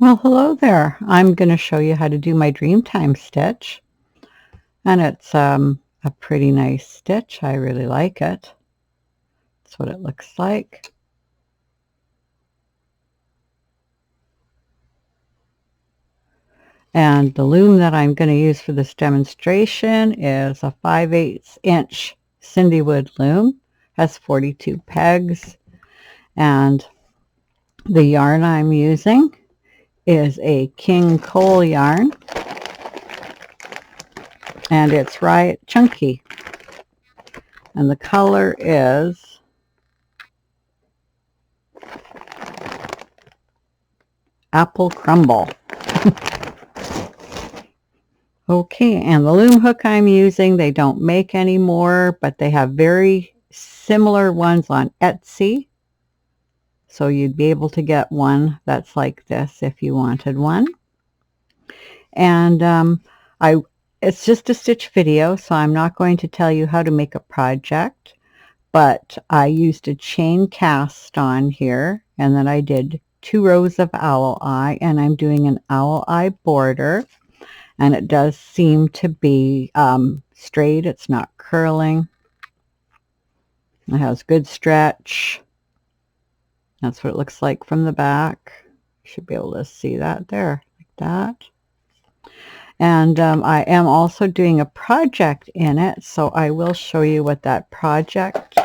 Well, hello there. I'm going to show you how to do my Dreamtime stitch. And it's a pretty nice stitch. I really like it. That's what it looks like. And the loom that I'm going to use for this demonstration is a 5/8 inch Cindywood loom. Has 42 pegs. And the yarn I'm using is a King Cole yarn. And it's right chunky. And the color is Apple Crumble. Okay, and the loom hook I'm using, they don't make anymore, but they have very similar ones on Etsy. So you'd be able to get one that's like this if you wanted one. And it's just a stitch video, so I'm not going to tell you how to make a project, but I used a chain cast on here, and then I did 2 rows of owl eye, and I'm doing an owl eye border. And it does seem to be straight. It's not curling. It has good stretch. That's what it looks like from the back. You should be able to see that there, like that. And I am also doing a project in it, so I will show you what that project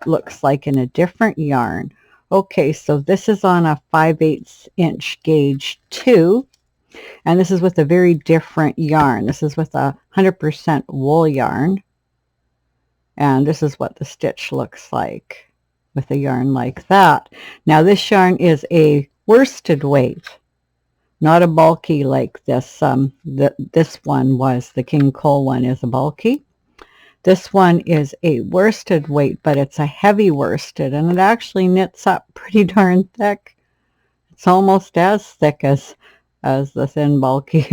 looks like in a different yarn. Okay, so this is on a 5/8 inch gauge 2. And this is with a very different yarn. This is with a 100% wool yarn. And this is what the stitch looks like with a yarn like that. Now this yarn is a worsted weight, not a bulky like this. This one was, the King Cole one is a bulky. This one is a worsted weight, but it's a heavy worsted, and it actually knits up pretty darn thick. It's almost as thick as the thin bulky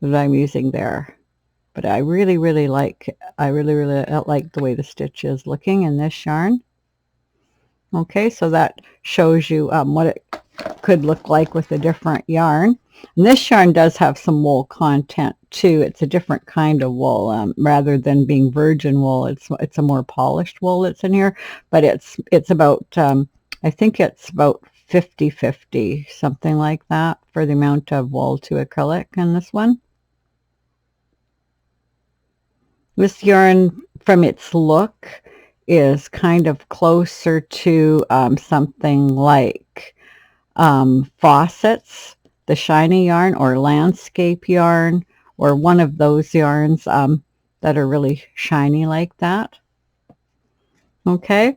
that I'm using there. But I really like the way the stitch is looking in this yarn. Okay, so that shows you what it could look like with a different yarn. And this yarn does have some wool content too. It's a different kind of wool. Rather than being virgin wool, it's a more polished wool that's in here. But it's about I think it's about 50/50, something like that, for the amount of wool to acrylic in this one. This yarn, from its look, is kind of closer to something like Fawcett's, the shiny yarn, or landscape yarn, or one of those yarns that are really shiny like that. Okay.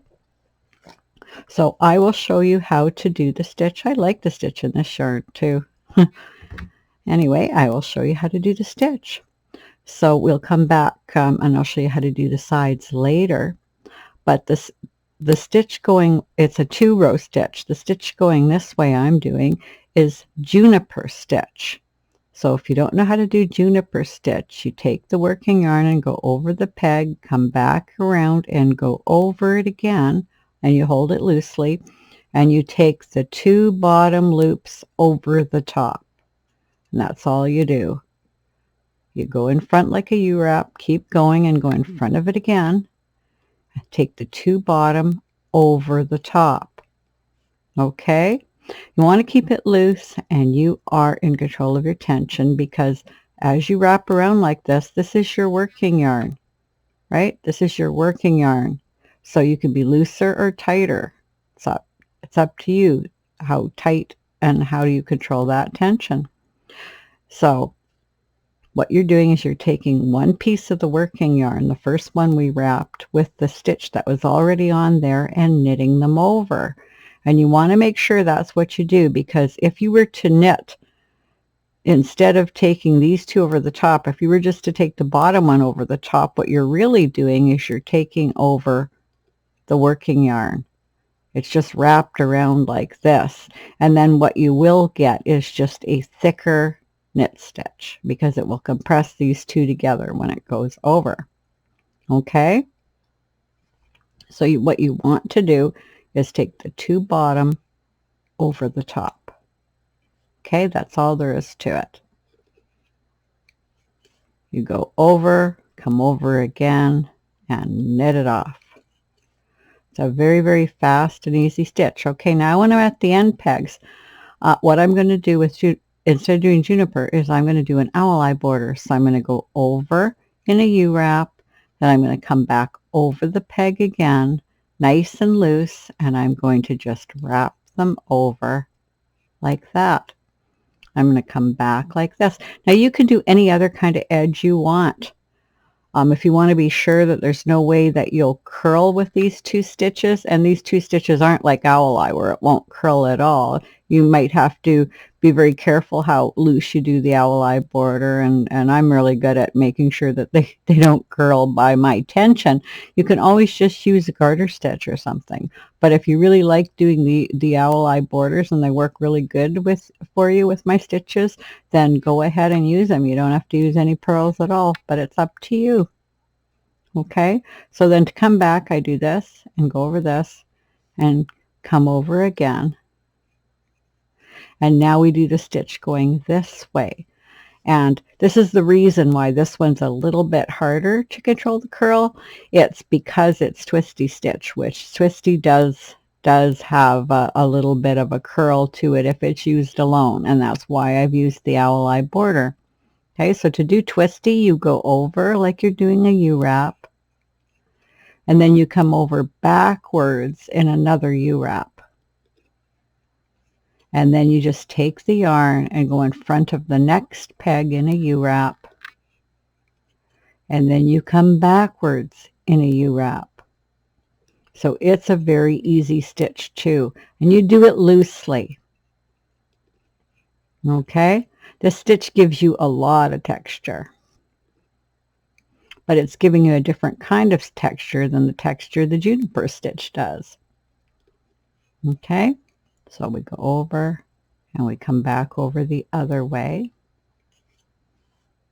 So I will show you how to do the stitch. I like the stitch in this yarn too. Anyway, I will show you how to do the stitch. So we'll come back and I'll show you how to do the sides later. But the stitch going, it's a 2-row stitch. The stitch going this way I'm doing is juniper stitch. So if you don't know how to do juniper stitch, you take the working yarn and go over the peg, come back around and go over it again, and you hold it loosely, and you take the 2 bottom loops over the top. And that's all you do. You go in front like a U-wrap, keep going and go in front of it again. Take the 2 bottom over the top. Okay? You want to keep it loose, and you are in control of your tension, because as you wrap around like this is your working yarn, right? This is your working yarn. So you can be looser or tighter. It's up to you how tight and how do you control that tension. So what you're doing is you're taking one piece of the working yarn, the first one we wrapped, with the stitch that was already on there, and knitting them over. And you want to make sure that's what you do, because if you were to knit, instead of taking these 2 over the top, if you were just to take the bottom one over the top, what you're really doing is you're taking over the working yarn. It's just wrapped around like this. And then what you will get is just a thicker knit stitch, because it will compress these 2 together when it goes over. Okay? So what you want to do is take the 2 bottom over the top. Okay, that's all there is to it. You go over, come over again, and knit it off. It's a very, very fast and easy stitch. Okay, now when I'm at the end pegs, what I'm going to do with, instead of doing juniper, is I'm going to do an owl eye border. So I'm going to go over in a U-wrap, then I'm going to come back over the peg again, nice and loose, and I'm going to just wrap them over like that. I'm going to come back like this. Now you can do any other kind of edge you want. If you want to be sure that there's no way that you'll curl with these 2 stitches, and these 2 stitches aren't like owl eye where it won't curl at all, you might have to be very careful how loose you do the owl eye border, and I'm really good at making sure that they don't curl by my tension. You can always just use a garter stitch or something, but if you really like doing the owl eye borders and they work really good for you with my stitches, then go ahead and use them. You don't have to use any purls at all, but it's up to you. Okay, so then to come back, I do this and go over this and come over again. And now we do the stitch going this way. And this is the reason why this one's a little bit harder to control the curl. It's because it's twisty stitch, which twisty does have a little bit of a curl to it if it's used alone. And that's why I've used the owl eye border. Okay, so to do twisty, you go over like you're doing a U-wrap. And then you come over backwards in another U-wrap. And then you just take the yarn and go in front of the next peg in a U-wrap. And then you come backwards in a U-wrap. So it's a very easy stitch too. And you do it loosely. Okay? This stitch gives you a lot of texture, but it's giving you a different kind of texture than the texture the juniper stitch does. Okay, so we go over and we come back over the other way.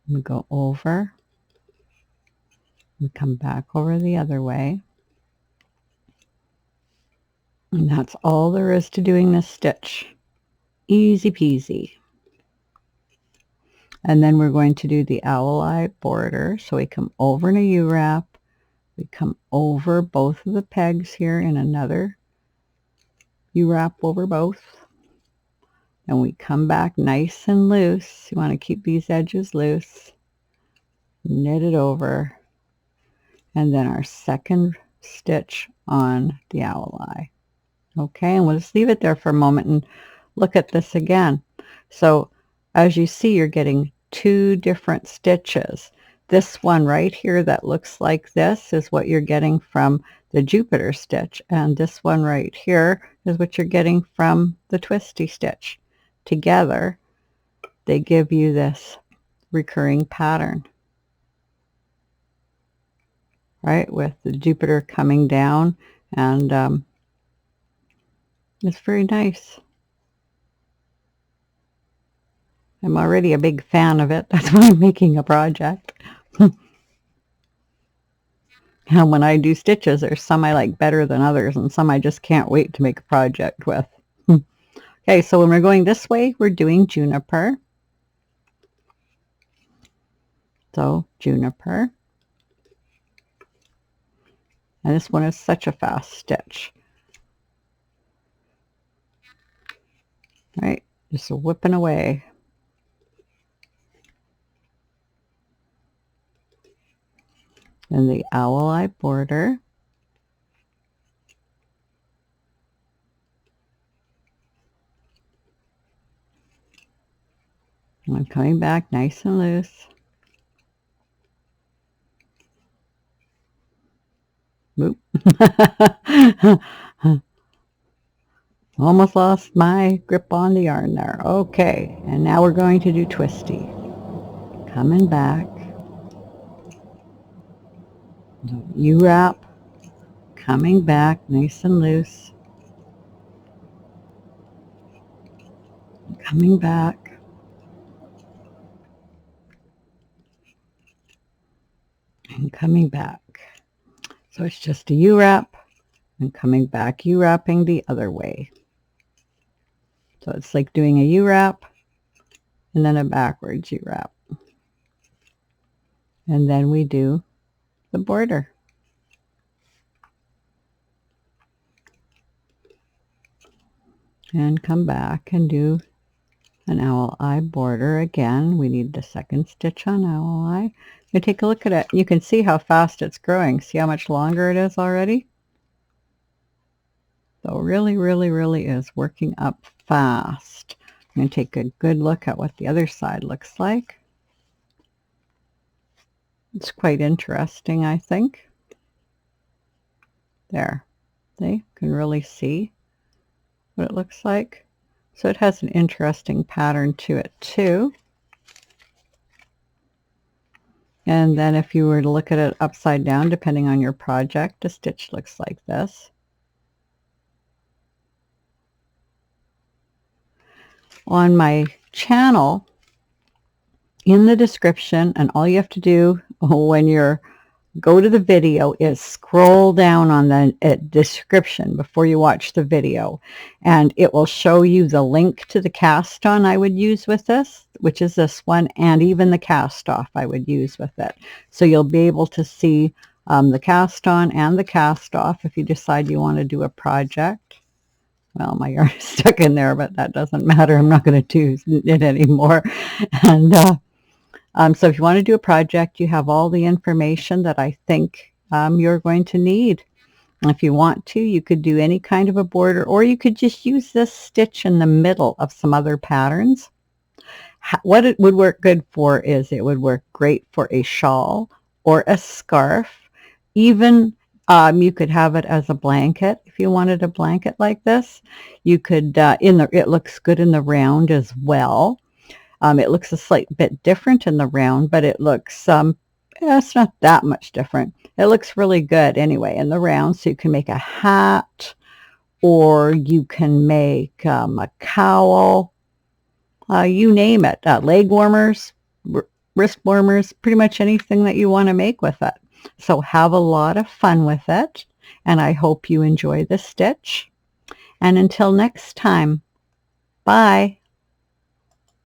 We go over, we come back over the other way. And that's all there is to doing this stitch. Easy peasy. And then we're going to do the owl eye border. So we come over in a U-wrap, we come over both of the pegs here in another U-wrap over both, and we come back nice and loose. You want to keep these edges loose, knit it over, and then our second stitch on the owl eye. Okay, and we'll just leave it there for a moment and look at this again. So as you see, you're getting 2 different stitches. This one right here that looks like this is what you're getting from the Jupiter stitch, and this one right here is what you're getting from the twisty stitch. Together they give you this recurring pattern, right, with the Jupiter coming down, and it's very nice. I'm already a big fan of it. That's why I'm making a project. And when I do stitches, there's some I like better than others, and some I just can't wait to make a project with. Okay, so when we're going this way, we're doing juniper. So juniper. And this one is such a fast stitch. Right, just whipping away. And the owl eye border. And I'm coming back nice and loose. Oop. Almost lost my grip on the yarn there. Okay, and now we're going to do twisty. Coming back. U-wrap. Coming back nice and loose. Coming back. And coming back. So it's just a U-wrap and coming back, U-wrapping the other way. So it's like doing a U-wrap and then a backwards U-wrap. And then we do the border. And come back and do an owl eye border again. We need the second stitch on owl eye. You take a look at it. You can see how fast it's growing. See how much longer it is already? So really, really, really is working up fast. I'm going to take a good look at what the other side looks like. It's quite interesting, I think. There. They can really see what it looks like. So it has an interesting pattern to it too. And then if you were to look at it upside down, depending on your project, the stitch looks like this. On my channel, in the description, and all you have to do when you're go to the video is scroll down on the description before you watch the video, and it will show you the link to the cast on I would use with this, which is this one, and even the cast off I would use with it. So you'll be able to see the cast on and the cast off if you decide you want to do a project. Well, my yarn is stuck in there, but that doesn't matter. I'm not going to do it anymore. And so if you want to do a project, you have all the information that I think you're going to need. And if you want to, you could do any kind of a border, or you could just use this stitch in the middle of some other patterns. What it would work good for is it would work great for a shawl or a scarf. Even you could have it as a blanket if you wanted a blanket like this. You could, it looks good in the round as well. It looks a slight bit different in the round, but it looks, it's not that much different. It looks really good anyway in the round. So you can make a hat, or you can make a cowl, you name it, leg warmers, wrist warmers, pretty much anything that you want to make with it. So have a lot of fun with it, and I hope you enjoy the stitch. And until next time, bye.